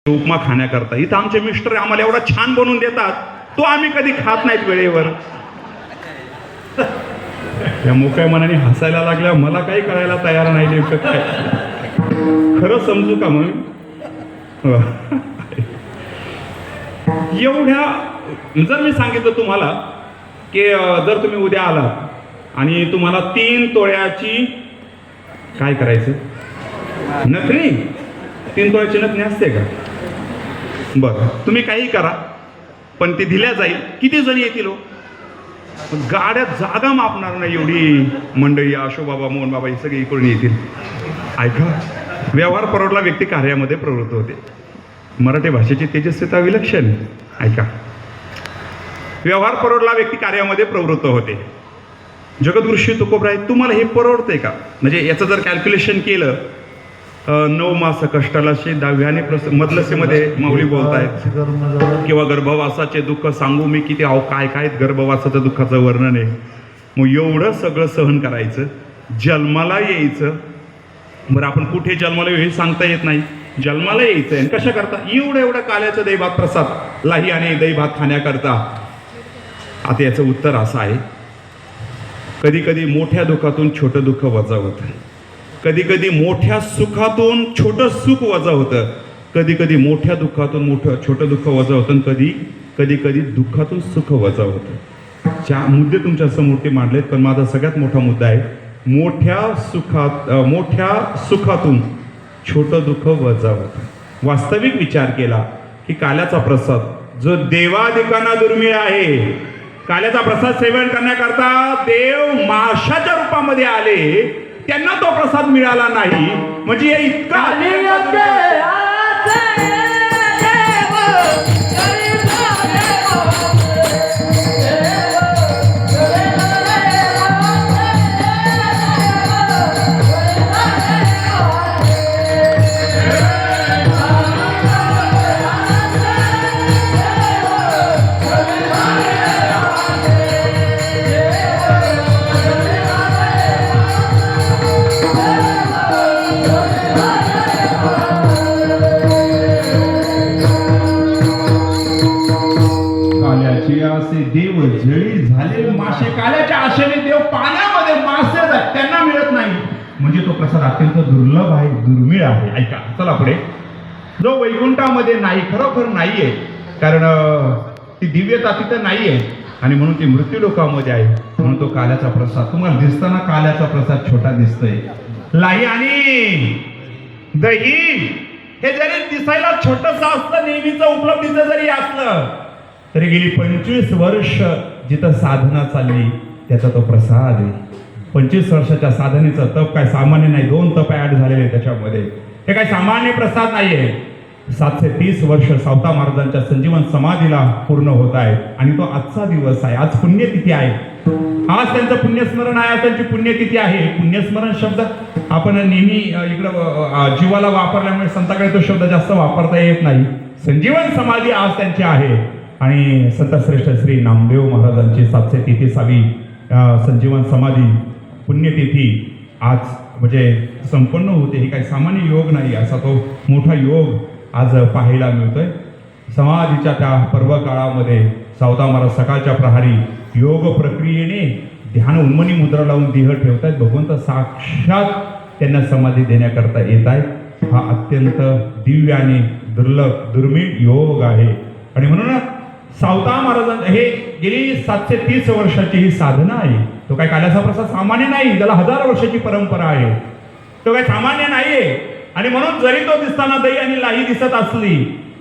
उपमा खाण्याकरता. इथं आमचे मिस्टर आम्हाला एवढा छान बनवून देतात, तो आम्ही कधी खात नाहीत वेळेवर. त्या मोकळ्या मनाने हसायला लागल्या, मला काही करायला तयार नाही नेमकं काय. खरं समजू का मग? एवढ्या जर मी सांगितलं तुम्हाला की जर तुम्ही उद्या आलात आणि तुम्हाला 3 तोळ्याची काय करायचं, नथनी, 3 तोळ्याची नथनी असते का? बरं, तुम्ही काही करा पण ती दिल्या जाईल. किती जण येतील हो? गाड्यात जागा मापणार नाही एवढी मंडळी, आशोबाबा, मोहन बाबा, हे सगळे इकडून येतील. ऐका, व्यवहार परवडला व्यक्ती कार्यामध्ये प्रवृत्त होते. मराठी भाषेची तेजस्विता विलक्षण. ऐका, व्यवहार परवडला व्यक्ती कार्यामध्ये प्रवृत्त होते. जगदृषी तुकोबराय, तुम्हाला हे परवडतंय का? म्हणजे याचं जर कॅल्क्युलेशन केलं, 9 मास कष्टाला 10व्याने मदलसेमध्ये माऊली बोलतायत, किंवा गर्भवासाचे दुःख सांगू मी किती, अहो काय काय गर्भवासाचं दुःखाचं वर्णन आहे. मग एवढं सगळं सहन करायचं, जन्माला यायचं. बरं, आपण कुठे जन्माला येऊ हे सांगता येत नाही. जन्माला यायचं आहे, कशा करता? एवढं काल्याचं दहीभात प्रसाद, लाही आणि दहीभात खाण्याकरता. आता याचं उत्तर असं आहे, कधी कधी मोठ्या दुःखातून छोटं दुःख वजा होतं, कधी कधी मोठ्या सुखातून छोटं सुख वजा होतं, कधी कधी मोठ्या दुःखातून छोटं दुःख वजा होतं, कधी कधी दुःखातून सुख वजा होतं. 4 मुद्दे तुमच्या समोर ते मांडलेत, पण माझा सगळ्यात मोठा मुद्दा आहे, मोठ्या सुखातून छोटं दुःख वजा होतं. वास्तविक विचार केला की काल्याचा प्रसाद जो देवादिकांना दुर्मिळ आहे, काल्याचा प्रसाद सेवन करण्याकरता देव माशाच्या रूपामध्ये आले, त्यांना तो प्रसाद मिळाला नाही. म्हणजे इतका देव जळी झालेले मासे, काल्याच्या आशेने देव पाण्यामध्ये मासे आहेत, त्यांना मिळत नाही. म्हणजे तो प्रसाद अत्यंत दुर्लभ आहे, दुर्मिळ आहे. ऐका, चला पुढे. जो वैकुंठामध्ये नाही, खरोखर नाहीये, कारण ती दिव्यता तिथं नाहीये आणि म्हणून ती मृत्यू लोकांमध्ये आहे. म्हणून तो काल्याचा प्रसाद तुम्हाला दिसताना काल्याचा प्रसाद छोटा दिसतोय. लाही आणि दही हे जरी दिसायला छोटस असलं, नेहमीच उपलब्धीचं जरी असलं, तरी गेली 25 वर्ष जिथं साधना चालली त्याचा तो प्रसाद आहे. 25 वर्षाच्या साधनेचं तप काय सामान्य नाही. 2 तप ऍड झालेले त्याच्यामध्ये. हे काय सामान्य प्रसाद नाहीये. 730 वर्ष सावता महाराजांच्या संजीवन समाधीला पूर्ण होत आहे आणि तो आजचा दिवस आहे. आज पुण्यतिथी आहे. आज त्यांचं पुण्यस्मरण आहे, आज त्यांची पुण्यतिथी आहे. पुण्यस्मरण शब्द आपण नेहमी इकडं जीवाला वापरल्यामुळे संतांकडे तो शब्द जास्त वापरता येत नाही. संजीवन समाधी आज त्यांची आहे आणि संतश्रेष्ठ श्री नामदेव महाराजांची 733वी संजीवन समाधी पुण्यतिथी आज म्हणजे संपन्न होते. ही काही सामान्य योग नाही, असा तो मोठा योग आज पाहायला मिळतोय. समाधीच्या त्या पर्व काळामध्ये सावता महाराज सकाळच्या प्रहारी योग प्रक्रियेने ध्यान उन्मनी मुद्रा लावून देह ठेवतायत. भगवंत साक्षात त्यांना समाधी देण्याकरता येत आहे. हा अत्यंत दिव्य आणि दुर्मिळ योग आहे आणि म्हणून सावता महाराजांचं हे गेली 730 वर्षाची ही साधना आहे. तो काय काल्याचा प्रसाद सामान्य नाही, त्याला 1000 वर्षाची परंपरा आहे. तो काय सामान्य नाहीये आणि म्हणून जरी तो दिसताना दही आणि लाही दिसत असली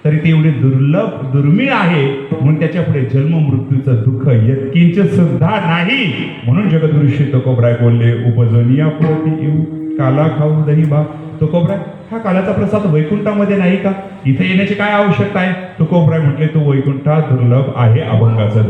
तरी ती एवढी दुर्मिळ आहे. म्हणून त्याच्या पुढे जन्म मृत्यूचं दुःख यत्किंचित सुद्धा नाही. म्हणून जगदृषी तुकोबराय बोलले, उपजनिया पुरती येऊ काला खाऊ दही भात. तुकोबराय, हा काल्याचा प्रसाद वैकुंठामध्ये नाही का? इथे येण्याची काय आवश्यकता आहे? तुकोबराय म्हटले, तो वैकुंठात दुर्लभ आहे. अभंगाचा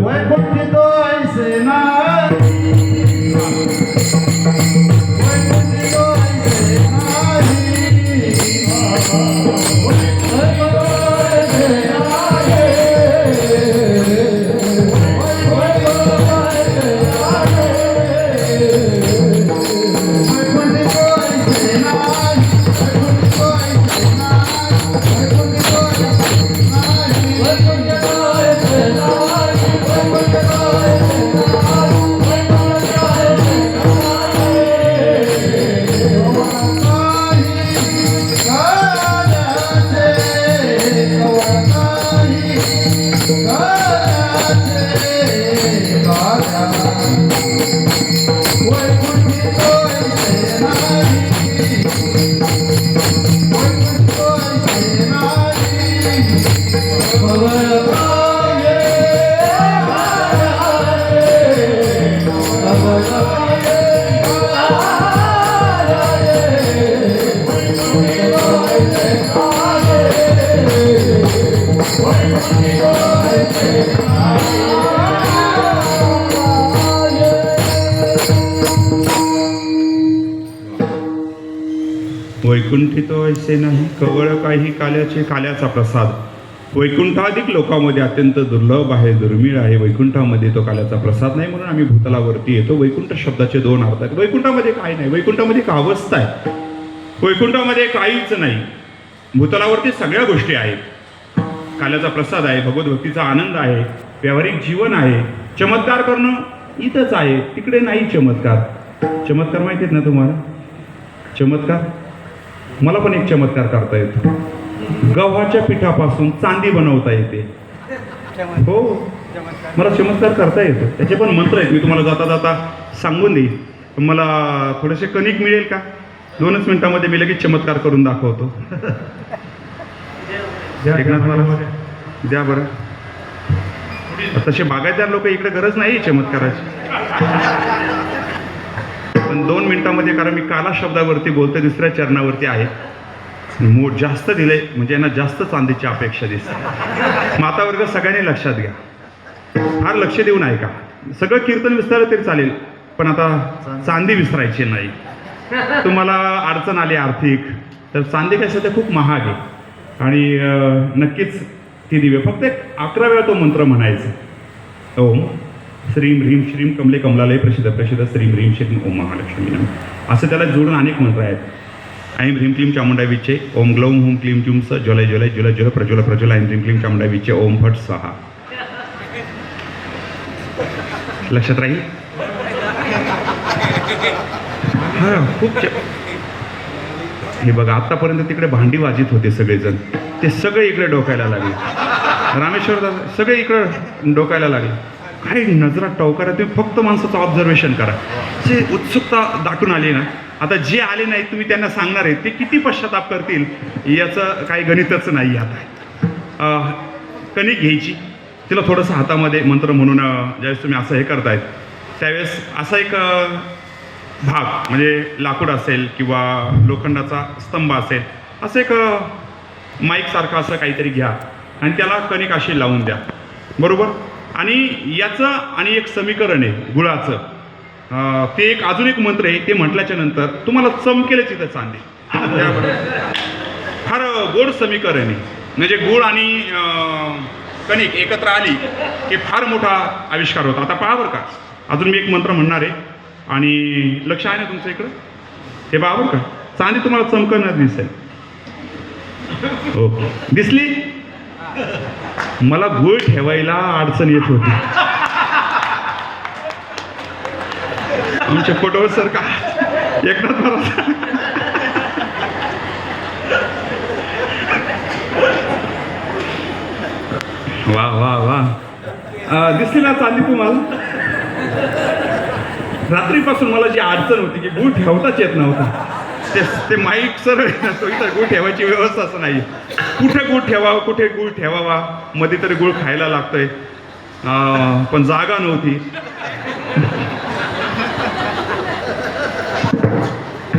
वैकुंठी तो ऐसे नाही कवळ काही काल्याचे काल्याचा प्रसाद. वैकुंठाधिक लोकांमध्ये अत्यंत दुर्लभ आहे, दुर्मिळ आहे. वैकुंठामध्ये तो काल्याचा प्रसाद नाही, म्हणून आम्ही भूतलावरती येतो. वैकुंठ शब्दाचे दोन अर्थ आहेत. वैकुंठामध्ये काय नाही, वैकुंठामध्ये एक अवस्था आहे. वैकुंठामध्ये काहीच नाही. भूतलावरती सगळ्या गोष्टी आहेत. काल्याचा प्रसाद आहे, भगवद्भक्तीचा आनंद आहे, व्यावहारिक जीवन आहे. चमत्कार करणं इथंच आहे, तिकडे नाही चमत्कार. चमत्कार माहिती आहेत ना तुम्हाला? चमत्कार मला पण एक चमत्कार करता येतो. गव्हाच्या पिठापासून चांदी बनवता येते. हो, मला चमत्कार करता येतो. त्याचे पण मंत्र आहेत, मी तुम्हाला जाता जाता सांगून देईन. मला थोडेसे कणिक मिळेल का? 2च मिनिटामध्ये मी लगेच चमत्कार करून दाखवतो. एकनाथ महाराज द्या बरं. तसे बागायतदार लोक इकडे गरज नाही चमत्काराची, पण 2 मिनिटामध्ये, कारण मी काला शब्दावरती बोलतोय, दुसऱ्या चरणावरती आहे. जास्त दिले म्हणजे यांना जास्त चांदीची अपेक्षा दिसते. मातावर्ग सगळ्यांनी लक्षात घ्या, फार लक्ष देऊन ऐका. सगळं कीर्तन विसरलं तरी चालेल, पण आता चांदी विसरायची नाही. तुम्हाला अडचण आली आर्थिक, तर चांदी काय सध्या खूप महाग आहे. आणि नक्कीच ती दिवे फक्त एक 11 वेळा तो मंत्र म्हणायचा. ओम श्रीम ह्रीम श्रीम कमले कमलालय प्रसिद्ध प्रसिद्ध श्रीम ह्रीम श्रीम ओम महालक्ष्मी नमः. असं त्याला जोडून अनेक मंत्र आहेत. ऐं ह्रीम क्लीम चामुंडा विचे ओम ग्लौम हुम क्लीम क्यूम स ज्वलय ज्वलय ज्वल ज्वल प्रज्वल प्रज्वल ऐं ह्रीम क्लीम चामुंडा विचे ओम फट स्वाहा. लक्षात राहील? हा खूप हे बघा, आतापर्यंत तिकडे भांडी वाजित होते सगळेजण, ते सगळे इकडे डोकायला लागले. रामेश्वर सगळे इकडे डोकायला लागले. काय नजरा टवकारा, तुम्ही फक्त माणसाचं ऑब्झर्वेशन करा. जे उत्सुकता दाटून आली ना, आता जे आले नाहीत तुम्ही त्यांना सांगणार आहे ते किती पश्चाताप करतील याचं काही गणितच नाही. आता कणिक घ्यायची, तिला थोडंसं हातामध्ये मंत्र म्हणून ज्यावेळेस तुम्ही असं हे करतायत त्यावेळेस असा एक भाग, म्हणजे लाकूड असेल किंवा लोखंडाचा स्तंभ असेल, असं एक माईकसारखं असं काहीतरी घ्या आणि त्याला कणिक अशी लावून द्या, बरोबर. आणि याचं आणि एक समीकरण आहे गुळाचं, ते एक अजून एक मंत्र आहे. ते म्हटल्याच्या नंतर तुम्हाला चमकेलच इथं चांदी. फार गोड समीकरण आहे, म्हणजे गुळ आणि कणिक एकत्र आली की फार मोठा आविष्कार होता. आता पहा बरं का, अजून मी एक मंत्र म्हणणार आहे आणि लक्ष आहे ना तुमचं इकडं? हे पहा बरं का, चांदी तुम्हाला चमकणार दिसेल. ओके, दिसली? मला गुळ ठेवायला अडचण येत होती. आमच्या फोटोवर सर का एकनाथ महाराज वा वा वा, दिसली ना चांदी तुम्हाला? रात्रीपासून मला जी अडचण होती की गुळ ठेवताच येत नव्हता, ते माईक सर तो इथं गुळ ठेवायची व्यवस्थाच नाही. कुठे गुळ ठेवावा, कुठे गुळ ठेवावा, मध्ये तरी गुळ खायला लागतोय, पण जागा नव्हती.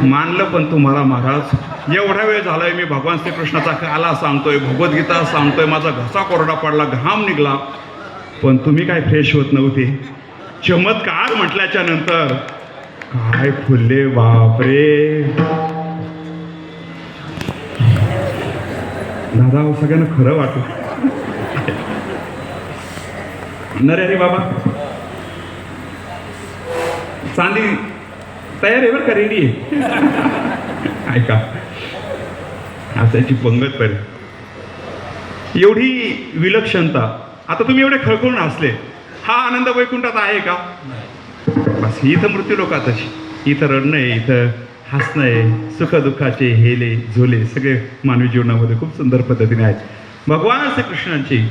मानलं पण तुम्हाला महाराज, एवढा वेळ झालाय मी भगवान श्रीकृष्णाचा काला सांगतोय, भगवद्गीता सांगतोय, माझा घसा कोरडा पडला, घाम निघला, पण तुम्ही काय फ्रेश होत नव्हते. चमत्कार म्हटल्याच्या नंतर काय फुलले, बापरे. दादा सगळ्यांना खरं वाटलं. नरे अरे बाबा, चांदी तयार आहे बरं का, रेडी आहे. ऐका, असायची पंगत पर एवढी विलक्षणता. आता तुम्ही एवढे खळखळून हसले, हा आनंद वैकुंठात आहे का? बस इथं मृत्यू लोकातच, इथं रडणं आहे, इथं हसणं आहे, सुखदुःखाचे हेले झोले सगळे मानवी जीवनामध्ये खूप सुंदर पद्धतीने आहेत. भगवान श्रीकृष्णांची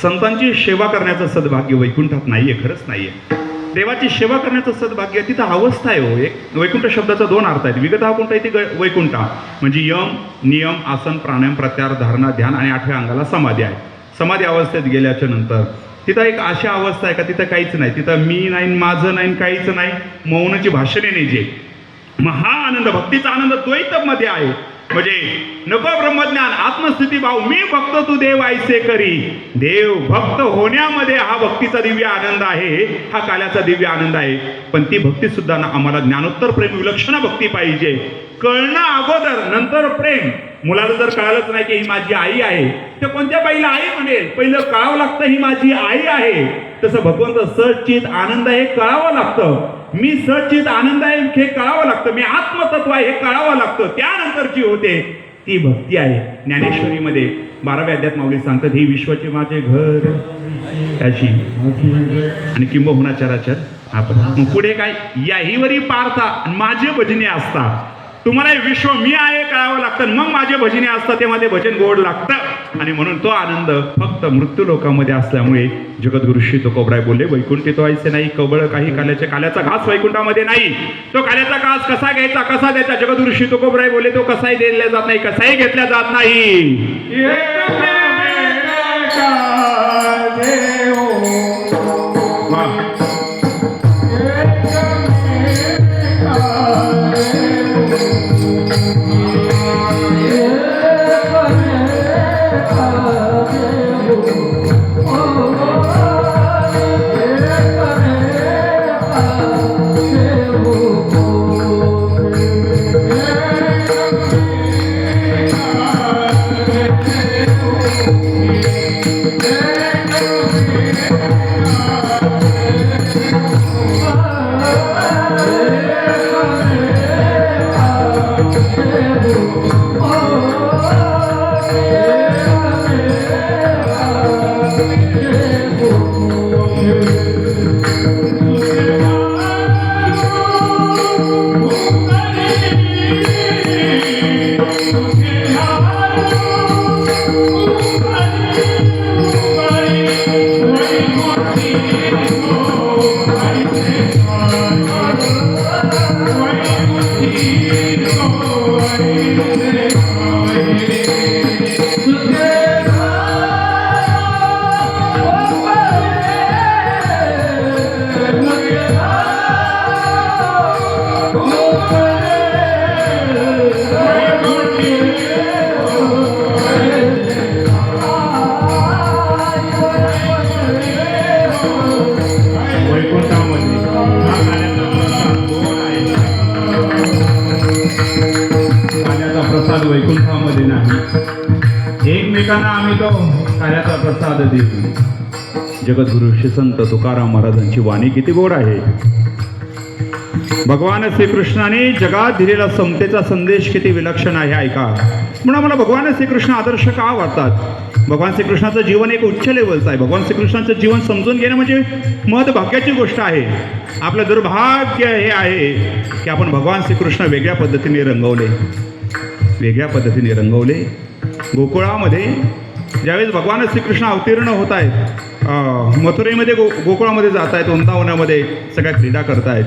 संतांची सेवा करण्याचं सद्भाग्य वैकुंठात नाही आहे, खरंच नाही आहे. देवाची सेवा करण्याचं सद्भाग्य तिथं अवस्था आहे. हो, एक वैकुंठ शब्दाचा 2 अर्थ आहेत. विगत हा कोणता आहे? ते वैकुंठ म्हणजे यम, नियम, आसन, प्राणायाम, प्रत्याहार, धारणा, ध्यान आणि 8व्या अंगाला समाधी आहे. समाधी अवस्थेत गेल्याच्या नंतर तिथं एक अशा अवस्था आहे का तिथं काहीच नाही, तिथं मी नाही, माझं नाही, काहीच नाही, मौनाची भाषणे नाही जे. मग हा आनंद, भक्तीचा आनंद द्वैतमध्ये आहे. म्हणजे नको ब्रह्मज्ञान आत्मस्थिती भाव मी भक्त तू देव ऐसे करी. देव भक्त होण्यामध्ये हा भक्तीचा दिव्य आनंद आहे, हा काल्याचा दिव्य आनंद आहे. पण ती भक्ती सुद्धा ना आम्हाला ज्ञानोत्तर प्रेम विलक्षण भक्ती पाहिजे. कळणं अगोदर नंतर प्रेम. मुलाला जर कळालंच नाही की ही माझी आई आहे, तर कोणत्या बाईला आई म्हणेल? पहिलं कळावं लागतं ही माझी आई आहे. तसं भगवंत सचित आनंद हे कळावं लागतं. मी सचित आनंद आहे हे कळावं लागतं. मी आत्मतत्व आहे हे कळावं लागतं. त्यानंतर जी होते ती भक्ती आहे. ज्ञानेश्वरीमध्ये 12व्या अध्यायात माऊली सांगतात, ही विश्वाचे माझे घर अशी आणि किंबहुना चराचर आपण. पुढे काय? याहीवरी पार्था माझे भजने असता. तुम्हाला हे विश्व मी आहे कळावं लागतं, मग माझे भजने असतात तेव्हा ते भजन गोड लागतं. आणि म्हणून तो आनंद फक्त मृत्यू लोकामध्ये असल्यामुळे जगद्गुरु श्री तुकोबराय बोलले, वैकुंठी तो ऐसे नाही कबळ काही काल्याचा घास वैकुंठामध्ये नाही. तो काल्याचा घास कसा घ्यायचा कसा द्यायचा? जगद्गुरु श्री तुकोबराय बोलले, तो कसाही दिला जात नाही, कसाही घेतला जात नाही. वैकुंठामध्ये नाही, एकमेकांना आम्ही तो कार्याचा प्रसाद देऊ. जगद्गुरु श्री संत तुकाराम महाराजांची वाणी किती गोड आहे. भगवान श्रीकृष्णाने जगात दिलेला समतेचा संदेश किती विलक्षण आहे ऐका. म्हणून आम्हाला भगवान श्रीकृष्ण आदर्श का वाटतात? भगवान श्रीकृष्णाचं जीवन एक उच्च लेवलचं आहे. भगवान श्रीकृष्णाचं जीवन समजून घेणं म्हणजे महत्भाग्याची गोष्ट आहे. आपलं दुर्भाग्य हे आहे की आपण भगवान श्रीकृष्ण वेगळ्या पद्धतीने रंगवले. गोकुळामध्ये ज्यावेळेस भगवान श्रीकृष्ण अवतीर्ण होत आहेत, मथुरेमध्ये गोकुळामध्ये जात आहेत, वृंदावनामध्ये सगळ्या क्रीडा करतायत.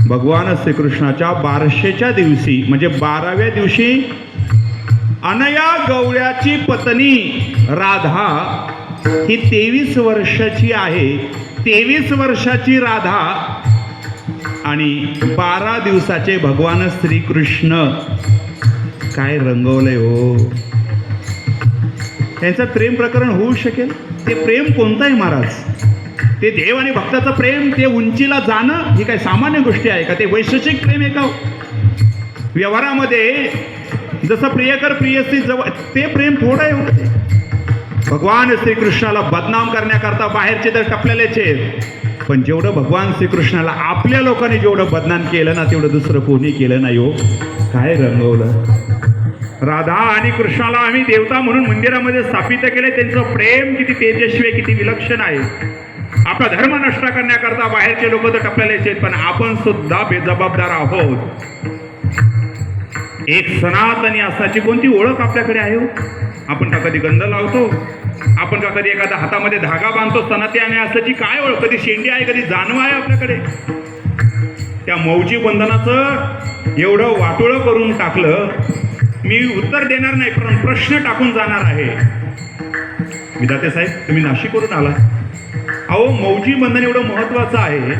भगवान श्रीकृष्णाच्या बारशेच्या दिवशी म्हणजे 12व्या दिवशी अनया गवळ्याची पत्नी राधा ही 23 वर्षाची आहे. 23 वर्षाची राधा आणि 12 दिवसाचे भगवान श्रीकृष्ण काय रंगवलंय हो. त्यांचं प्रेम प्रकरण होऊ शकेल? ते प्रेम कोणतं आहे महाराज? ते देव आणि भक्ताचं प्रेम, ते उंचीला जाणं ही काय सामान्य गोष्टी आहे का? ते वैश्विक प्रेम आहे का? व्यवहारामध्ये जसं प्रियकर प्रियसी जवळ, ते प्रेम थोडं आहे होते. भगवान श्रीकृष्णाला बदनाम करण्याकरता बाहेरचे तर टपलेलेच आहेत, पण जेवढं भगवान श्रीकृष्णाला आपल्या लोकांनी जेवढं बदनाम केलं ना तेवढं दुसरं कोणी केलं नाही हो. काय रंगवलं. राधा आणि कृष्णाला आम्ही देवता म्हणून मंदिरामध्ये स्थापित केले. त्यांचं प्रेम किती तेजस्वी, किती विलक्षण आहे. आपला धर्म नष्ट करण्याकरता बाहेरचे लोक तर टपलेलेच आहेत, पण आपण सुद्धा बेजबाबदार आहोत. एक सनातनी असण्याची कोणती ओळख आपल्याकडे आहे हो? आपण का कधी गंध लावतो? आपण का कधी एखादा हातामध्ये धागा बांधतो? सनातनी असल्याची काय ओळख? कधी शेंडी आहे, कधी जानवा आहे आपल्याकडे? त्या मौजी बंधनाचं एवढं वाटोळं करून टाकलं. मी उत्तर देणार नाही, पण प्रश्न टाकून जाणार आहे. विधाते साहेब, तुम्ही नाशिकवरून आला. अहो, मौजी बंधन एवढं महत्वाचं आहे.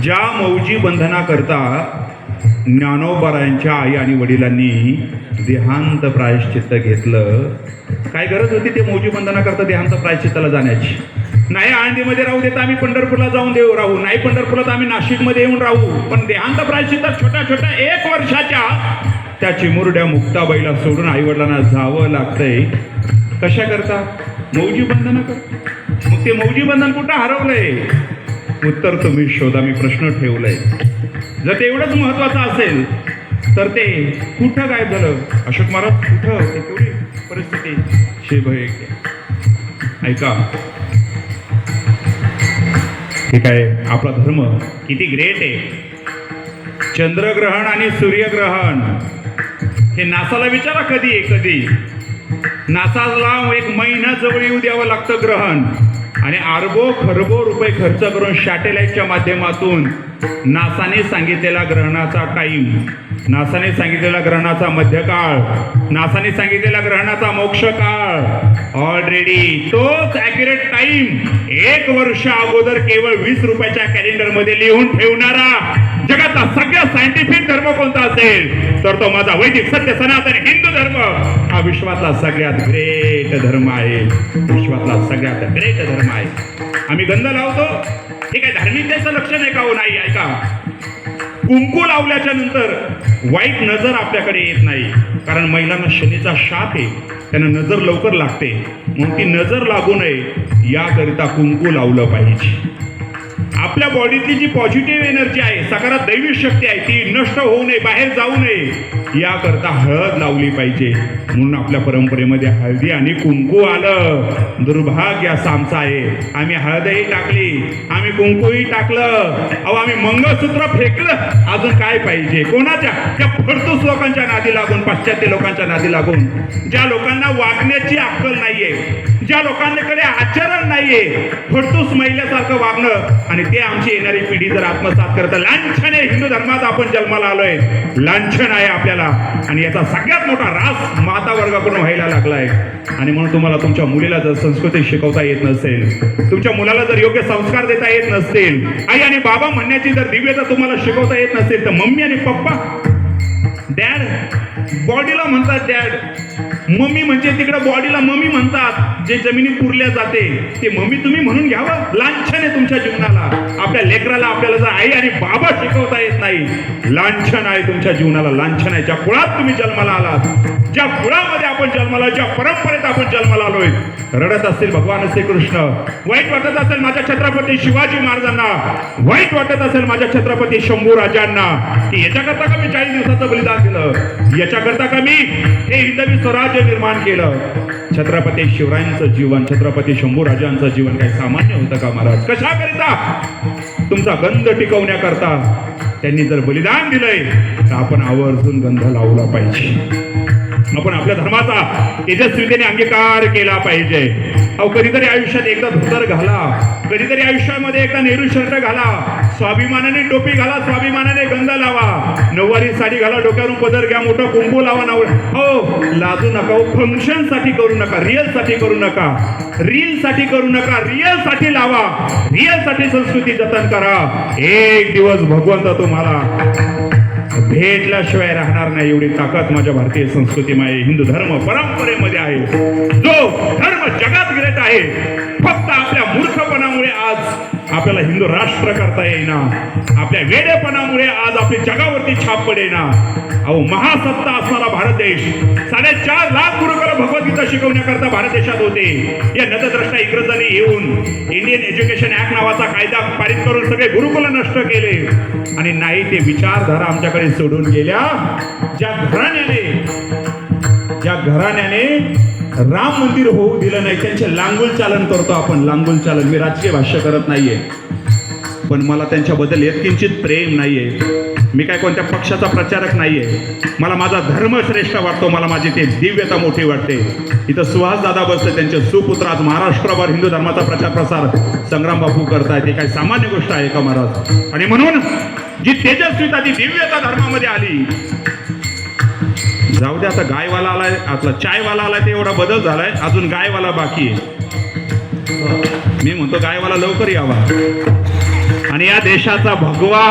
ज्या मौजी बंधनाकरता ज्ञानोबारायांच्या आई आणि वडिलांनी देहांत प्रायश्चित्त घेतलं. काय गरज होती ते मौजी बंधना करता देहांत प्रायश्चित्ताला जाण्याची? नाही आळंदीमध्ये राहू देता आम्ही पंढरपूरला जाऊन राहू, नाही पंढरपूरला आम्ही नाशिकमध्ये येऊन राहू, पण देहांत प्रायश्चित्तात छोट्या छोट्या 1 वर्षाच्या त्या चिमुरड्या मुक्ताबाईला सोडून आईवडिलांना जावं लागतंय. कशा करता? मौजी बंधना कर. मग ते मौजी बंधन कुठं हरवलंय? उत्तर तुम्ही शोधा. मी प्रश्न ठेवलाय. जर ते एवढंच महत्वाचं असेल तर ते कुठं गायब झालं? अशोक महाराज कुठं होते? केवढी परिस्थिती शेभय. ऐका, ठीक आहे, आपला धर्म किती ग्रेट आहे. चंद्रग्रहण आणि सूर्यग्रहण हे नासाला विचारा कधी आहे. कधी नासाला 1 महिना जवळ येऊ द्यावं लागतं ग्रहण, आणि अरबो खरबो रुपये खर्च करून सॅटेलाइटच्या माध्यमातून नासाने सांगितलेला ग्रहणाचा टाइम, नासाने सांगितलेला ग्रहणाचा मध्यकाळ, नासाने सांगितलेला ग्रहणाचा मोक्ष काळ ऑलरेडी तोच ॲक्युरेट टाइम 1 वर्ष अगोदर केवळ 20 रुपयाच्या कॅलेंडर मध्ये लिहून ठेवणारा जगातला सगळ्यात सायंटिफिक धर्म कोणता असेल तर तो माझा वैदिक सत्य सनातन हिंदू धर्म हा विश्वातला सगळ्यात ग्रेट धर्म आहे. विश्वातला सगळ्यात ग्रेट धर्म आहे. आम्ही गंध लावतो, हे काय धार्मिकतेचं लक्षण आहे का? हो नाही. ऐका, कुंकू लावल्याच्या नंतर वाईट नजर आपल्याकडे येत नाही, कारण महिलांना शनीचा शाप आहे, त्यांना नजर लवकर लागते. म्हणून ती नजर लागू नये याकरिता कुंकू लावलं पाहिजे. आपल्या बॉडीतली जी पॉझिटिव्ह एनर्जी आहे, सकारात्मक दैवी शक्ती आहे, ती नष्ट होऊ नये, बाहेर जाऊ नये याकरता हळद लावली पाहिजे. म्हणून आपल्या परंपरेमध्ये हळदी आणि कुंकू आलं. दुर्भाग्य असं आमचं आहे, आम्ही हळदही टाकली, आम्ही कुंकूही टाकलं, अहो आम्ही मंगळसूत्र फेकलं. अजून काय पाहिजे? कोणाच्या? त्या फडतूस लोकांच्या नादी लागून, पाश्चात्य लोकांच्या नादी लागून, ज्या लोकांना वागण्याची अक्कल नाहीये, ज्या लोकांकडे आचरण नाहीये, फडतूस महिलेसारखं वागणं, आणि ते आमची येणारी पिढी जर आत्मसात करत. लांछन आहे हिंदू धर्मात आपण जन्माला आलोय, लांछन आहे आपल्याला, आणि याचा सगळ्यात मोठा रास माता वर्गाकडून व्हायला लागलाय. आणि म्हणून तुम्हाला तुमच्या मुलीला जर संस्कृती शिकवता येत नसेल, तुमच्या मुलाला जर योग्य संस्कार देता येत नसतील, आई आणि बाबा म्हणण्याची जर दिव्यता तुम्हाला शिकवता येत नसेल, तर मम्मी आणि पप्पा, डॅड, बॉडीला म्हणतात डॅड, मम्मी म्हणजे तिकडे बॉडीला मम्मी म्हणतात, जे जमिनीत पुरल्या जाते ते मम्मी तुम्ही म्हणून घ्यावं. लांछन आहे तुमच्या जीवनाला. आपल्या लेकराला आपल्याला जर आई आणि बाबा शिकवता येत नाही, लांछन आहे तुमच्या जीवनाला, लांछन आहे. ज्या कुळात तुम्ही जन्माला आलात, ज्या कुळामध्ये आपण जन्माला, ज्या परंपरेत आपण जन्माला आलोय, रडत असतील भगवान श्रीकृष्ण, वाईट वाटत असेल माझ्या छत्रपती शिवाजी महाराजांना, वाईट वाटत असेल माझ्या छत्रपती शंभू राजांना, की याच्याकरता का मी 40 दिवसाचं बलिदान दिलं, याच्याकरता का मी हे हिंदवी स्वराज्य निर्माण केलं. छत्रपती शिवरायांचं जीवन, छत्रपती शंभू राजांचं जीवन काय सामान्य होतं का महाराज? कशाकरिता? तुमचा गंध टिकवण्याकरता त्यांनी जर बलिदान दिलंय तर आपण आवर्जून गंध लावला पाहिजे. आपण आपल्या धर्माचा तेजस्वीतेने अंगीकार केला पाहिजे. अहो कधीतरी आयुष्यात एकदा धोतर घाला, कधीतरी आयुष्यामध्ये एकदा नेहरू शर्ट घाला, स्वाभिमानाने टोपी घाला, स्वाभिमानाने गंध लावा, नऊवारी साडी घाला, डोक्यावरून पदर घ्या, मोठं कुंकू लावा. हो लाजू नका. फंक्शन साठी करू नका, रिअल साठी करू नका, रील साठी करू नका, रिअल साठी लावा, रिअल साठी संस्कृती जतन करा. एक दिवस भगवंत तुम्हाला भेटल्याशिवाय राहणार नाही, एवढी ताकद माझ्या भारतीय संस्कृतीमध्ये, हिंदू धर्म परंपरेमध्ये आहे. जो धर्म जगात ग्रेट आहे, फक्त आपल्या मूर्खपणामुळे आज आपल्याला हिंदू राष्ट्र करता येईना, आपल्या वेडेपणामुळे आज आपली जगावरती छाप पडेना. अहो महासत्ता असणारा भारत देश, 4.5 लाख गुरुकुल भगवद्गीता शिकवण्याकरता भारत देशात होते. या नतद्रष्टा इंग्रजांनी येऊन इंडियन एज्युकेशन ऍक्ट नावाचा कायदा पारित करून सगळे गुरुकुल नष्ट केले, आणि नाही ते विचारधारा आमच्याकडे सोडून गेल्या. ज्या घराण्याने राम मंदिर होऊ दिलं नाही, त्यांचे लांगुल चालन करतो आपण, लांगुल चालन. मी राजकीय भाष्य करत नाहीये, पण मला त्यांच्याबद्दल यत्किंचित प्रेम नाहीये. मी काय कोणत्या पक्षाचा प्रचारक नाहीये. मला माझा धर्म श्रेष्ठ वाटतो, मला माझी ते दिव्यता मोठी वाटते. इथं सुहास दादा बसले, त्यांचे सुपुत्र आज महाराष्ट्रभर हिंदू धर्माचा प्रचार प्रसार संग्राम बापू करतायत. हे काही सामान्य गोष्ट आहे का महाराज? आणि म्हणून जी तेजस्विता, ती दिव्यता धर्मामध्ये आली. जाऊ दे, आता गायवाला आलाय, आपला चायवाला आलाय, ते एवढा बदल झालाय, अजून गायवाला बाकी आहे. मी म्हणतो गायवाला लवकर यावा आणि या देशाचा भगवा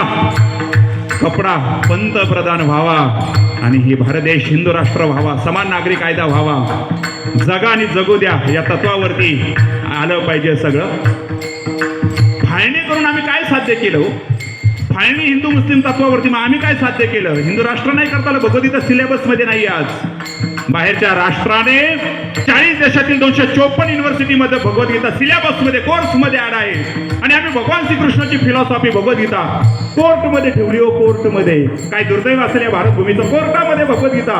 कपडा पंतप्रधान व्हावा आणि हे भारत देश हिंदू राष्ट्र व्हावा, समान नागरिक कायदा व्हावा, जगा आणि जगू द्या या तत्वावरती आलं पाहिजे सगळं. फाळणी करून आम्ही काय साध्य केलं? फाळणी हिंदू मुस्लिम तत्वावरती, मग आम्ही काय साध्य केलं? हिंदू राष्ट्र नाही करता आलं, भगवद्गीता सिलेबस मध्ये नाही. आज बाहेरच्या राष्ट्राने 40 देशातील 254 युनिव्हर्सिटीमध्ये भगवद्गीता सिलेबस मध्ये कोर्स मध्ये ऍड आहे आणि आम्ही भगवान श्रीकृष्णाची फिलॉसॉफी भगवद्गीता कोर्टमध्ये ठेवली. हो, कोर्टमध्ये. काय दुर्दैव असेल या भारतभूमीचं, कोर्टामध्ये भगवद्गीता.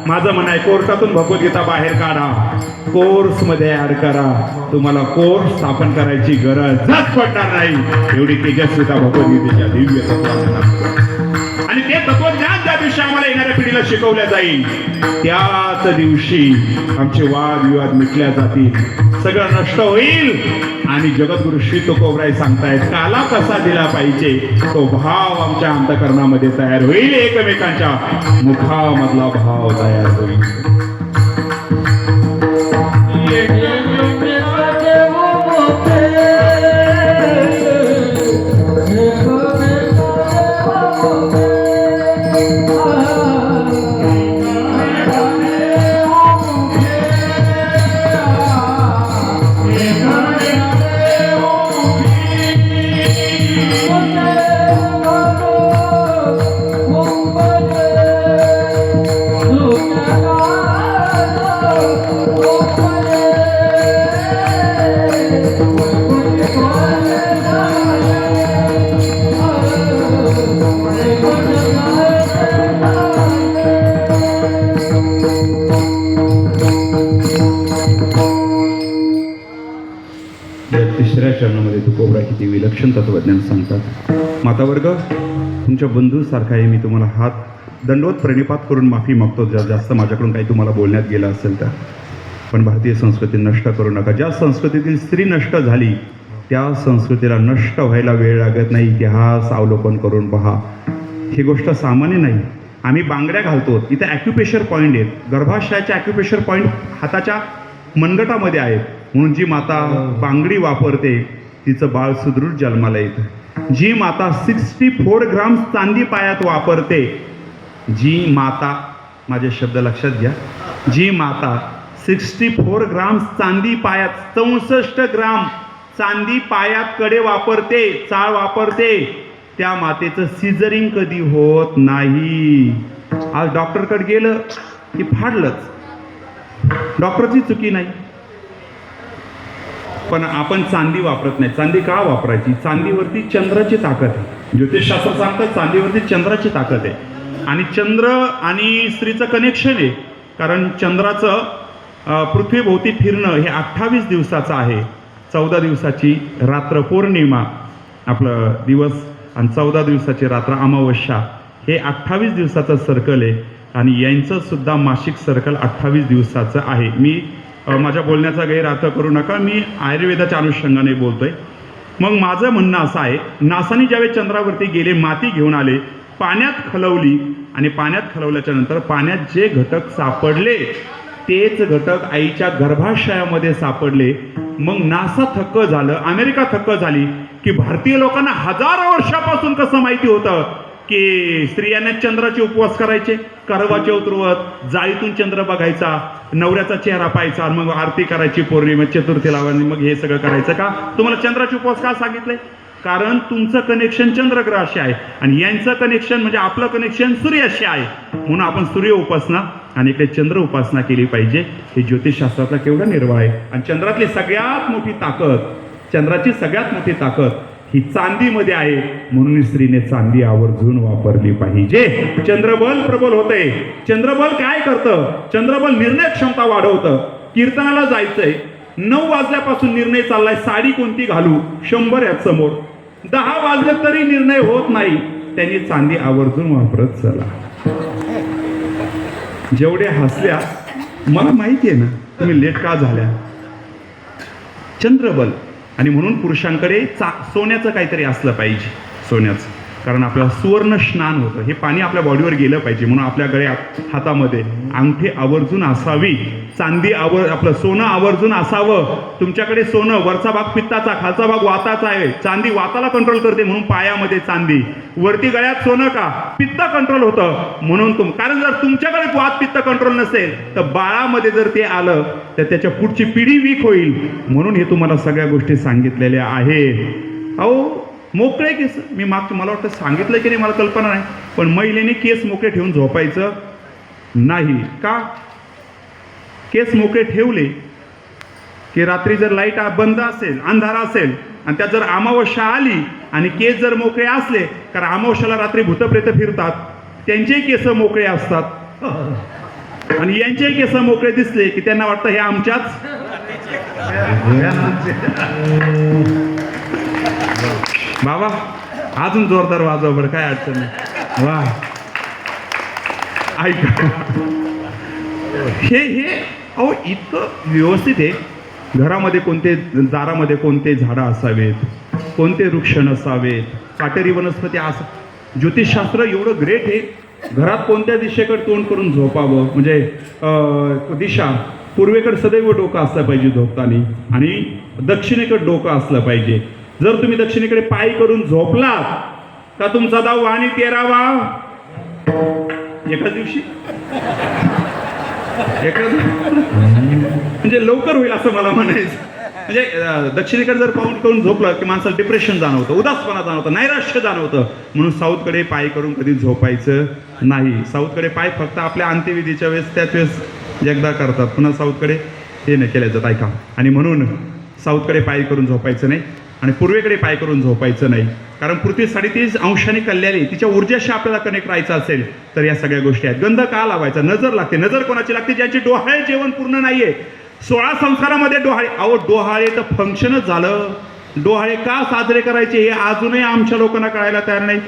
माझं म्हणणं आहे कोर्टातून भगवद्गीता बाहेर काढा, कोर्स मध्ये ऍड करा. तुम्हाला कोर्स स्थापन करायची गरजच पडणार नाही, एवढी तेजस्विता भगवद्गीतेच्या दिव्य तत्वांना. आणि ते तत्वज्ञान ज्या दिवशी आम्हाला येणाऱ्या पिढीला शिकवल्या जाईल त्याच दिवशी आमचे वाद विवाद मिटल्या जातील, सगळं नष्ट होईल आणि जगद्गुरु श्री तुकोबराय सांगतायत काला कसा दिला पाहिजे तो भाव आमच्या अंतःकरणामध्ये तयार होईल, एकमेकांच्या मुखामधला भाव तयार होईल. तिसऱ्या चरणामध्ये तुकोबराय किती विलक्षण तत्वज्ञान सांगतात. मातावर्ग, तुमच्या बंधूसारखा आहे मी, तुम्हाला हात दंडवत प्रणिपात करून माफी मागतो जर जास्त माझ्याकडून काही तुम्हाला बोलण्यात गेलं असेल तर. पण भारतीय संस्कृती नष्ट करू नका. ज्या संस्कृतीतील स्त्री नष्ट झाली त्या संस्कृतीला नष्ट व्हायला वेळ लागत नाही. इतिहास अवलोकन करून पहा, ही गोष्ट सामान्य नाही. आम्ही बांगड्या घालतो, इथे ॲक्युप्रेशर पॉईंट आहेत, गर्भाशयाचे ॲक्युप्रेशर पॉईंट हाताच्या मनगटामध्ये आहेत, म्हणून जी माता बांगडी वापरते तिचं बाळ सुदृढ जन्माला येतं. जी माता 64 ग्राम चांदी पायात वापरते, जी माता, माझे शब्द लक्षात घ्या, जी माता 64 ग्राम चांदी पायात, 64 ग्राम चांदी पायात कडे वापरते, चाळ वापरते, त्या मातेचं सिझरिंग कधी होत नाही. आज डॉक्टरकडे गेलं की फाडलंच, डॉक्टरची चुकी नाही. पण आपण चांदी वापरत नाही. चांदी का वापरायची? चांदीवरती चंद्राची ताकद आहे. ज्योतिषशास्त्र सांगतं चांदीवरती चंद्राची ताकद आहे आणि चंद्र आणि स्त्रीचं कनेक्शन आहे. कारण चंद्राचं पृथ्वीभोवती फिरणं हे 28 दिवसाचं आहे. 14 दिवसाची रात्र पौर्णिमा आपलं दिवस आणि 14 दिवसाची रात्र अमावस्या, हे 28 दिवसाचं सर्कल आहे आणि यांचं सुद्धा मासिक सर्कल 28 दिवसाचं आहे. मी माझ्या बोलण्याचा गैरअर्थ करू नका, मी आयुर्वेदाच्या अनुषंगाने बोलतोय. मग माझं म्हणणं असं आहे, नासाने ज्यावेळी चंद्रावरती गेले, माती घेऊन आले, पाण्यात खलवली आणि पाण्यात खलवल्याच्या नंतर पाण्यात जे घटक सापडले तेच घटक आईच्या गर्भाशयामध्ये सापडले. मग नासा थक्क झालं, अमेरिका थक्क झाली की भारतीय लोकांना हजारो वर्षापासून कसं माहिती होतं की स्त्रियांना चंद्राचे उपवास करायचे, करवाचे उतरवत, जाळीतून चंद्र बघायचा, नवऱ्याचा चेहरा पाहायचा, मग आरती करायची पौर्णिमा चतुर्थी लावायची, मग हे सगळं करायचं का? तुम्हाला चंद्राचे उपवास का सांगितले? कारण तुमचं कनेक्शन चंद्रग्रहाशी आहे आणि यांचं कनेक्शन म्हणजे आपलं कनेक्शन सूर्याशी आहे. म्हणून आपण सूर्य उपासना आणि इकडे चंद्र उपासना केली पाहिजे. हे ज्योतिषशास्त्रातला केवढा निर्वाह आहे. आणि चंद्रातली सगळ्यात मोठी ताकद, चंद्राची सगळ्यात मोठी ताकद ही चांदीमध्ये आहे. म्हणून स्त्रीने चांदी आवर्जून वापरली पाहिजे. चंद्रबल प्रबल होते. चंद्रबल काय करतं? चंद्रबल निर्णय क्षमता वाढवतं. कीर्तनाला जायचंय, 9 वाजल्यापासून निर्णय चाललाय, साडी कोणती घालू, 100 आहेत समोर, 10 वाजले तरी निर्णय होत नाही. त्यांनी चांदी आवर्जून वापरत चला. जेवढे हसल्या, मला माहिती आहे ना तुम्ही लेट का झाल्या. चंद्रबल. आणि म्हणून पुरुषांकडे सोन्याचं काहीतरी असलं पाहिजे. सोन्याचं कारण आपल्याला सुवर्ण स्नान होतं. हे पाणी आपल्या बॉडीवर गेलं पाहिजे म्हणून आपल्या गळ्यात हातामध्ये अंगठी आवर्जून असावी, चांदी आपलं सोनं आवर्जून असावं. तुमच्याकडे सोनं वरचा भाग पित्ताचा, खालचा भाग वाताचा आहे. चांदी वाताला कंट्रोल करते म्हणून पायामध्ये चांदी, वरती गळ्यात सोनं का पित्त कंट्रोल होतं म्हणून कारण जर तुमच्याकडे वात पित्त कंट्रोल नसेल तर बाळामध्ये जर ते आलं तर त्याच्या पुढची पिढी वीक होईल. म्हणून हे तुम्हाला सगळ्या गोष्टी सांगितलेल्या आहेत. अहो मोकळे केस मी मला वाटतं सांगितलं की नाही मला कल्पना नाही, पण महिलेने केस मोकळे ठेवून झोपायचं नाही. का? केस मोकळे ठेवले की रात्री जर लाईट बंद असेल, अंधारा असेल आणि त्यात जर अमावस्या आली आणि केस जर मोकळे असले, कारण अमावस्याला रात्री भूतप्रेत फिरतात, त्यांचेही केस मोकळे असतात आणि यांचेही केस मोकळे दिसले की त्यांना वाटतं हे आमच्याच. बाबा अजून जोरदार वाजवा बरं, काय अडचण नाही. वा ऐका हे अहो इतकं व्यवस्थित आहे. घरामध्ये कोणते दारामध्ये कोणते झाडं असावेत, कोणते वृक्ष नसावेत, काटेरी वनस्पती ज्योतिषशास्त्र एवढं ग्रेट आहे. घरात कोणत्या दिशेकडे तोंड करून झोपावं, म्हणजे दिशा पूर्वेकडे सदैव डोकं असलं पाहिजे झोपताना आणि दक्षिणेकडे डोकं असलं पाहिजे. जर तुम्ही दक्षिणेकडे पाय करून झोपलात का तुमचा 10वा आणि 13वा एकाच दिवशी म्हणजे लवकर होईल असं मला म्हणायचं. म्हणजे दक्षिणेकडे जर पाऊल करून झोपलं की माणसाला डिप्रेशन जाणवतं, उदासपणा जाणवतं, नैराश्य जाणवतं. म्हणून साऊथकडे पाय करून कधी झोपायचं नाही. साऊथकडे पाय फक्त आपल्या अंत्यविधीच्या वेळेस त्याच वेळेस एकदा करतात, पुन्हा साऊथकडे हे नाही केलं जात. ऐका, आणि म्हणून साऊथकडे पाय करून झोपायचं नाही आणि पूर्वेकडे पाय करून झोपायचं नाही. कारण पृथ्वी 33 अंशाने कल्याणी, तिच्या ऊर्जाशी आपल्याला कनेक्ट राहायचं असेल तर या सगळ्या गोष्टी आहेत. गंध का लावायचा? नजर लागते. नजर कोणाची लागते? ज्यांची डोहाळे जेवण पूर्ण नाहीये. 16 संस्कारामध्ये डोहाळे. अहो डोहाळे तर फंक्शनच झालं. डोहाळे का साजरे करायचे हे अजूनही आमच्या लोकांना कळायला तयार नाही.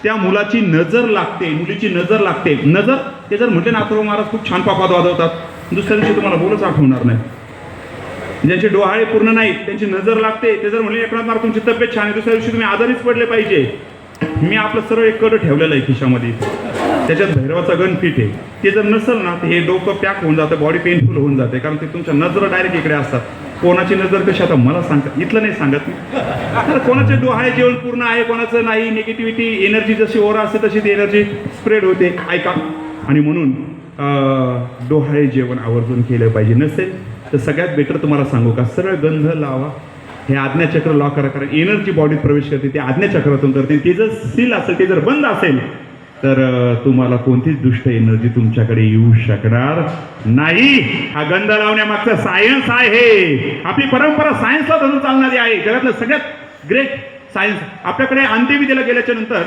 त्या मुलाची नजर लागते, मुलीची नजर लागते. नजर ते जर म्हटले ना अथर्व महाराज खूप छान पापात वाजवतात, दुसऱ्या दिवशी तुम्हाला बोलच आठवणार नाही. ज्यांचे डोहाळे पूर्ण नाहीत त्यांची नजर लागते, ते जर म्हणले एकनाथ महाराज तुमची तब्येत छान आहे, दुसऱ्या दिवशी तुम्ही आजारीच पडले पाहिजे. मी आपलं सरळ एक कड ठेवलेलं आहे खिशामध्ये, त्याच्यात भैरवाचा गण फिट आहे. ते जर नसेल ना तर हे डोकं पॅक होऊन जातं, बॉडी पेनफुल होऊन जाते, कारण ते तुमच्या नजर डायरेक्ट इकडे असतात. कोणाची नजर कशी आता मला सांगतात, इथलं नाही सांगत मी. तर कोणाचे डोहाळे जेवण पूर्ण आहे, कोणाचं नाही. निगेटिव्हिटी एनर्जी जशी ओरा असते तशी ती एनर्जी स्प्रेड होते. ऐका, आणि म्हणून डोहाळे जेवण आवर्जून केलं पाहिजे. नसेल तर सगळ्यात बेटर तुम्हाला सांगू का, सरळ गंध लावा. हे आज्ञाचक्र लॉ करा, कारण एनर्जी बॉडीत प्रवेश करते, ते आज्ञाचक्रातून करते. ते जर सील असेल, ते जर बंद असेल तर तुम्हाला कोणतीच दुष्ट एनर्जी तुमच्याकडे येऊ शकणार नाही. हा गंध लावण्यामागचा सायन्स आहे. आपली परंपरा सायन्सला धरून चालणारी आहे. जगातलं सगळ्यात ग्रेट सायन्स. आपल्याकडे अंत्यविधीला गेल्याच्या नंतर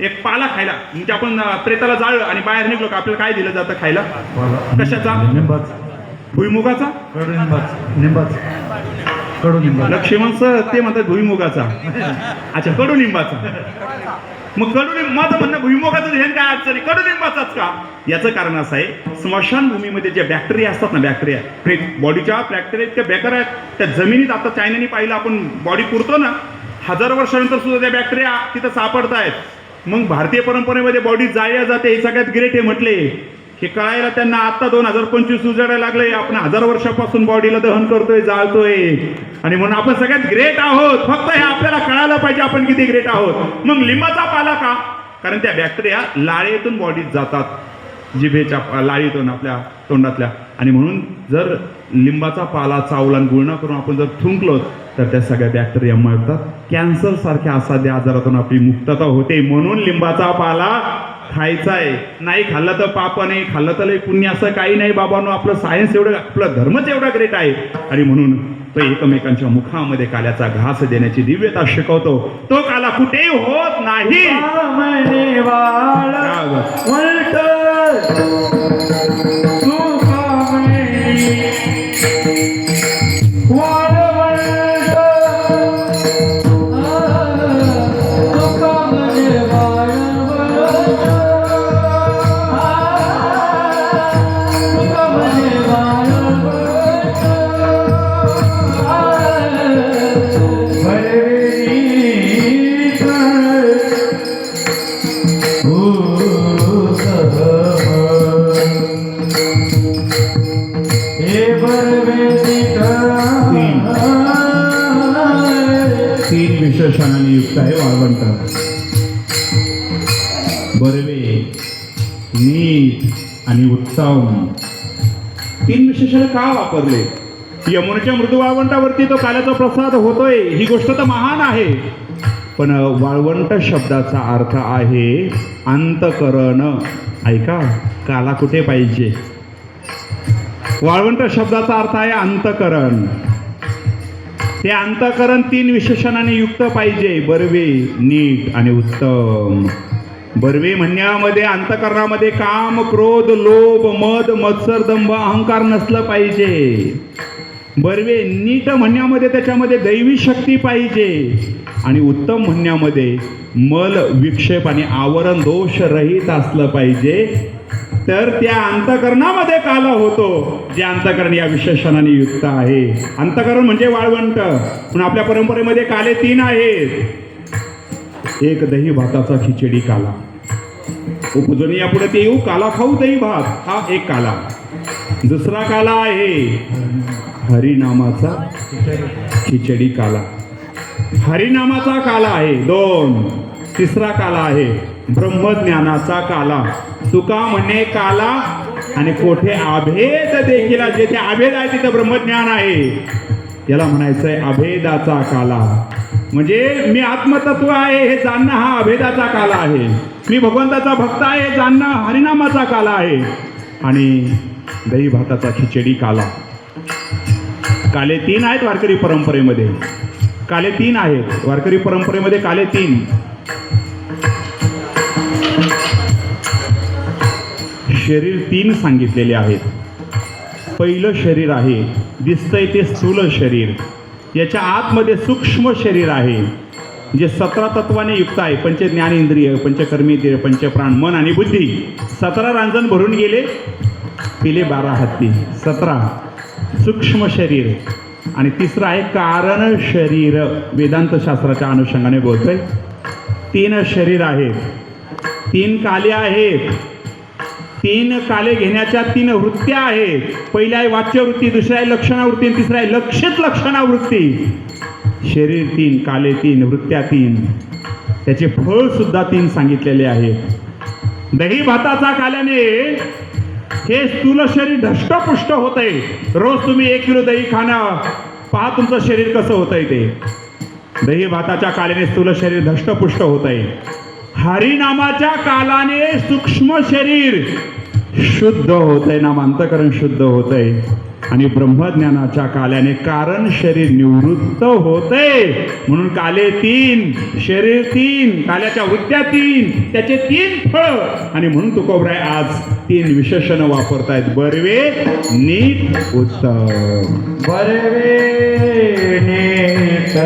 एक पाला खायला, म्हणजे आपण प्रेताला जाळलं आणि बाहेर निघलो का आपल्याला काय दिलं जातं खायला? कशाचा? भुईमुगाचा, लक्ष्मण सर ते म्हणतात भुईमुगाचा. अच्छा, कडुलिंबाचा. मग माझं म्हणणं भुईमुगाचं ध्यान काय अडचणी, कडुलिंबाचाच का? याचं कारण असं आहे, स्मशानभूमीमध्ये ज्या बॅक्टेरिया असतात ना, बॅक्टेरिया बॉडीच्या बॅक्टेरिया इतक्या बेकार आहेत. त्या जमिनीत आता चायनाने पाहिलं, आपण बॉडी पुरतो ना, 1000 वर्षानंतर सुद्धा त्या बॅक्टेरिया तिथं सापडतायत. मग भारतीय परंपरेमध्ये बॉडी जाळल्या जाते, हे सगळ्यात ग्रेट आहे म्हटले. हे कळायला त्यांना आता 2025 उजाडायला लागले. आपण 1000 वर्षापासून बॉडीला दहन करतोय, जाळतोय, आणि म्हणून आपण सगळ्यात ग्रेट आहोत. फक्त हे आपल्याला कळायला पाहिजे आपण किती ग्रेट आहोत. मग लिंबाचा पाला का? कारण त्या बॅक्टेरिया लाळेतून बॉडीत जातात, जिभेच्या लाळीतून आपल्या तोंडातल्या, आणि म्हणून जर लिंबाचा पाला चावला आणि गुळणा करून आपण जर थुंकलो तर त्या सगळ्या बॅक्टेरिया मरतात. कॅन्सर सारख्या असाध्य आजारातून आपली मुक्तता होते. म्हणून लिंबाचा पाला खायचा आहे. नाही खाल्लं तर पाप, नाही खाल्लं तर पुण्य, असं काही नाही बाबांनो. आपलं सायन्स एवढं, आपलं धर्मच एवढा ग्रेट आहे. आणि म्हणून तो एकमेकांच्या मुखामध्ये काल्याचा घास देण्याची दिव्यता शिकवतो. तो काला कुठेही होत नाही. विशेषणाने युक्त आहे वाळवंट. बर्वे, नीट आणि उत्तम 3 विशेषण का वापरले? यमुनेच्या मृदू वाळवंटावरती तो काल्याचा प्रसाद होतोय ही गोष्ट तर महान आहे, पण वाळवंट शब्दाचा अर्थ आहे अंतकरण. ऐका, काला कुठे पाहिजे? वाळवंट शब्दाचा अर्थ आहे अंतकरण. ते अंतकरण 3 विशेषणाने युक्त पाहिजे: बर्वे, नीट आणि उत्तम. बर्वे म्हणण्यामध्ये अंतकरणामध्ये काम, क्रोध, लोभ, मद, मत्सर, दंभ, अहंकार नसलं पाहिजे. बर्वे नीट म्हणण्यामध्ये त्याच्यामध्ये दैवी शक्ती पाहिजे, आणि उत्तम म्हणण्यामध्ये मल, विक्षेप आणि आवरण दोष रहित असलं पाहिजे. तर त्या अंतकरणामध्ये काला होतो, जे अंतकरण या विशेषणाने युक्त आहे. अंतकरण म्हणजे वाळवंट. पण आपल्या परंपरेमध्ये काले 3 आहेत. एक, दही भाताचा खिचडी काला. उपजून यापुढे ते येऊ, काला खाऊ दही भात, हा एक काला. दुसरा काला आहे हरिनामाचा खिचडी काला. हरिनामाचा काला आहे 2. तिसरा काला आहे ब्रह्मज्ञानाचा काला. तुका म्हणे काला आणि कोठे अभेद देखील, जेथे अभेद आहे तिथे ब्रह्मज्ञान आहे. याला म्हणायचंय अभेदाचा काला. म्हणजे मी आत्मतत्व आहे हे जाणणं हा अभेदाचा काला आहे. मी भगवंताचा भक्त आहे हे जाणणं हरिनामाचा काला आहे. आणि दही भाताचा खिचडी काला. काले 3 आहेत वारकरी परंपरेमध्ये. काले 3 आहेत वारकरी परंपरेमध्ये. काले 3. शरीर 3 सांगितलेले आहेत. पहिलं शरीर आहे, दिसतंय ते स्थूल शरीर. याच्या आतमध्ये सूक्ष्म शरीर आहे, जे 17 तत्वाने युक्त आहे. पंच ज्ञानेंद्रिय, पंचकर्मेंद्रिय, पंचप्राण, मन आणि बुद्धी. 17 रांजण भरून गेले, पिले 12 हत्ती. 17 सूक्ष्म शरीर. आणि तिसरं आहे कारण शरीर. वेदांत शास्त्राच्या अनुषंगाने बोलतोय. 3 शरीर आहेत, 3 काले आहेत. 3 काले घेण्याच्या 3 वृत्त्या आहेत. पहिली आहे वाच्यवृत्ती, दुसरी आहे लक्षणावृत्ती, आणि तिसरी आहे लक्षित लक्षणावृत्ती. शरीर 3, काले 3, वृत्त्या 3. त्याचे फळ सुद्धा 3 सांगितलेले आहेत. दही भाताचा काल्याने हे स्थूल शरीर धष्टपुष्ट होतंय. रोज तुम्ही 1 किलो दही खाणं, पहा तुमचं शरीर कसं होतंय ते. दही भाताच्या काल्याने स्थूल शरीर धष्टपुष्ट होतंय. हरिनामाच्या कालाने सूक्ष्म शरीर शुद्ध होतंय, नामांतकरण शुद्ध होतंय. आणि ब्रह्मज्ञानाच्या काल्याने कारण शरीर निवृत्त होतंय. म्हणून काले 3, शरीर 3, काल्याच्या वृत्त्या 3, त्याचे 3 फळ. आणि म्हणून तुकोबराय आज 3 विशेषण वापरतायत: बर्वे, नीट, उत्तम. बर्वे, नीट,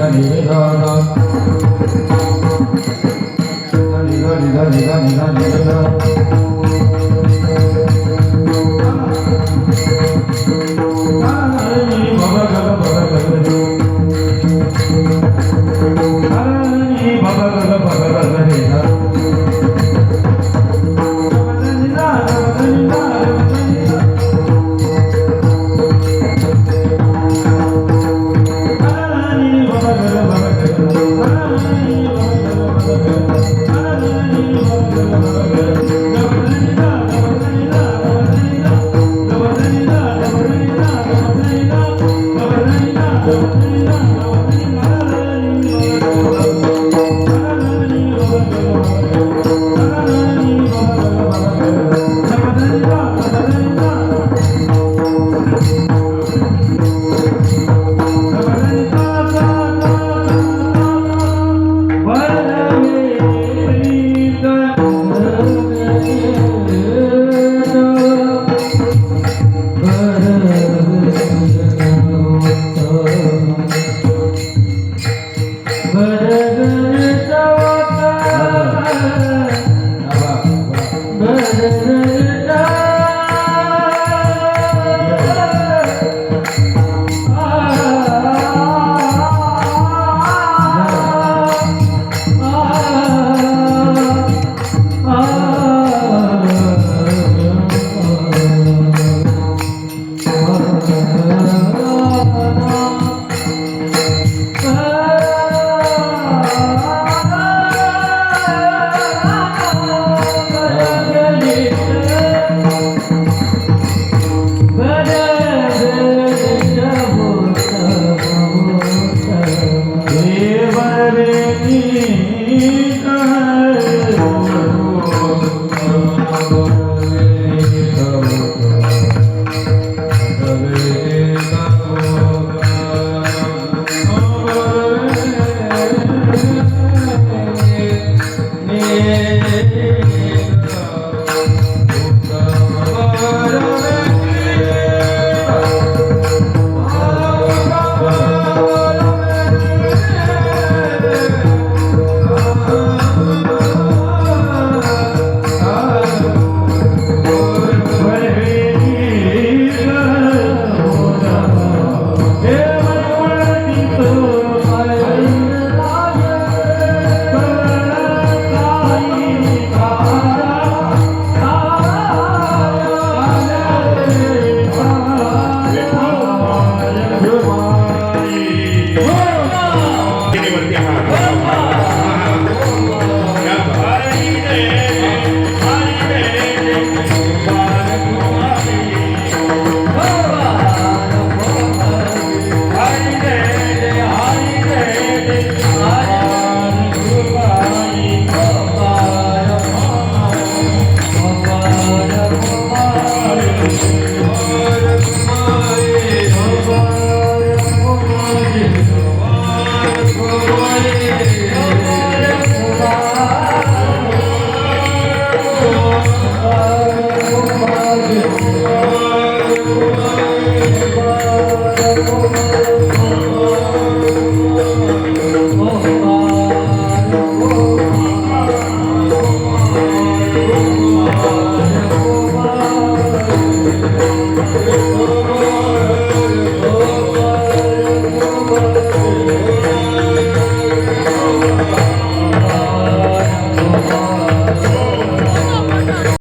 Oh